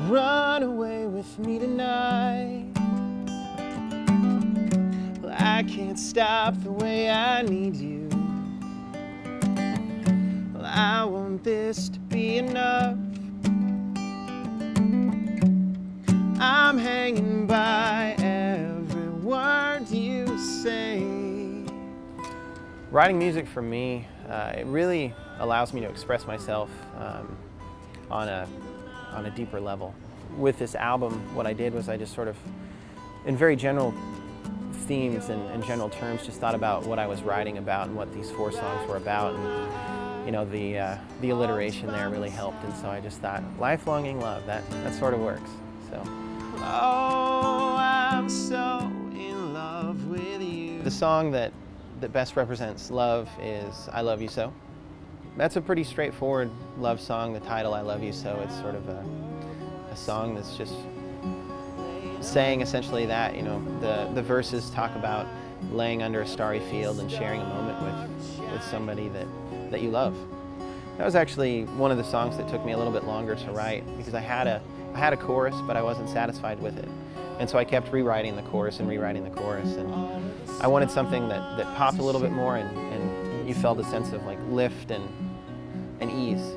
run away with me tonight. Well, I can't stop the way I need you. Well, I want this to be enough. I'm hanging by every word you say. Writing music for me, it really allows me to express myself on a deeper level. With this album, what I did was I just sort of, in very general themes and general terms, just thought about what I was writing about and what these 4 songs were about. And, you know, the alliteration there really helped, and so I just thought, lifelonging love, that sort of works. So. Oh, I'm so in love with you. The song that best represents love is I Love You So. That's a pretty straightforward love song, the title, I Love You So. It's sort of a song that's just saying essentially that, you know, the verses talk about laying under a starry field and sharing a moment with somebody that you love. That was actually one of the songs that took me a little bit longer to write, because I had a chorus, but I wasn't satisfied with it. And so I kept rewriting the chorus and rewriting the chorus, and I wanted something that popped a little bit more, and you felt a sense of like lift and ease.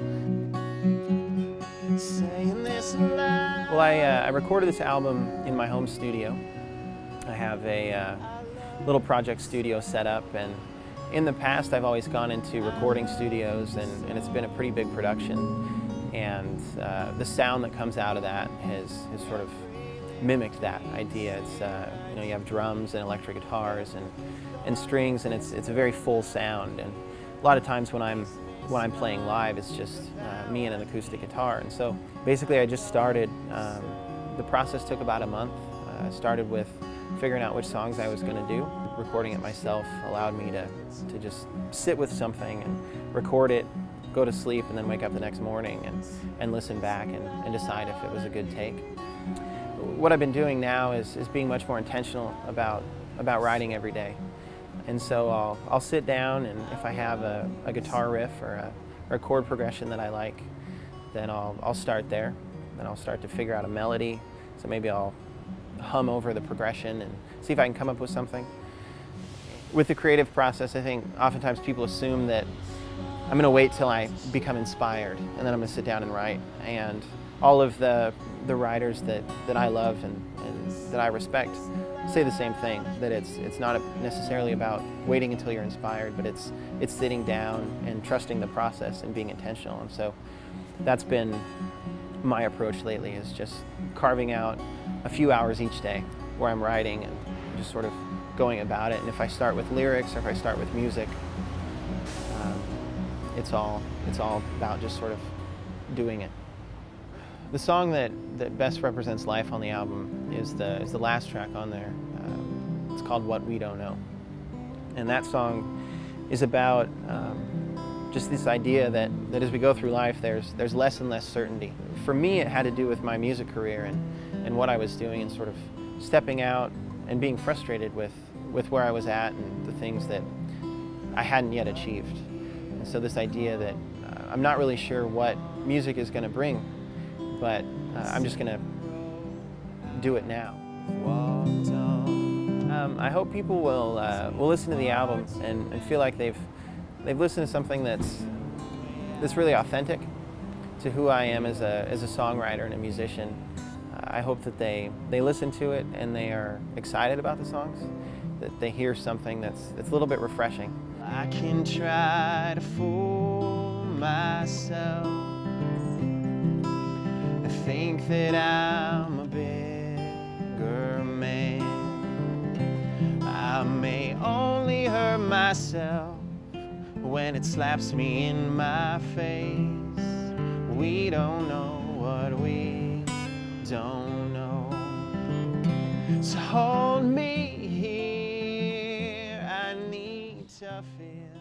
Well, I recorded this album in my home studio. I have a little project studio set up, and in the past I've always gone into recording studios, and it's been a pretty big production. And the sound that comes out of that has sort of mimicked that idea. It's you know, you have drums and electric guitars and strings, and it's a very full sound. And a lot of times when I'm playing live, it's just me and an acoustic guitar. And so basically, I just started. The process took about a month. I started with figuring out which songs I was going to do. Recording it myself allowed me to just sit with something and record it, go to sleep, and then wake up the next morning and listen back and decide if it was a good take. What I've been doing now is being much more intentional about writing every day. And so I'll sit down, and if I have a guitar riff or a chord progression that I like, then I'll start there. Then I'll start to figure out a melody. So maybe I'll hum over the progression and see if I can come up with something. With the creative process, I think oftentimes people assume that I'm going to wait till I become inspired, and then I'm going to sit down and write. And all of the writers that I love and that I respect say the same thing, that it's not necessarily about waiting until you're inspired, but it's sitting down and trusting the process and being intentional. And so that's been my approach lately, is just carving out a few hours each day where I'm writing and just sort of going about it. And if I start with lyrics or if I start with music, it's all about just sort of doing it. The song that best represents life on the album is the last track on there. It's called What We Don't Know. And that song is about just this idea that as we go through life, there's less and less certainty. For me, it had to do with my music career and what I was doing, and sort of stepping out and being frustrated with where I was at and the things that I hadn't yet achieved. And so this idea that I'm not really sure what music is going to bring, but I'm just going to do it now. I hope people will listen to the album and feel like they've listened to something that's really authentic to who I am as a songwriter and a musician. I hope that they listen to it and they are excited about the songs, that they hear something that's a little bit refreshing. I can try to fool myself. I think that I'm a bigger man. I may only hurt myself when it slaps me in my face. We don't know what we don't know. So hold me here, I need to feel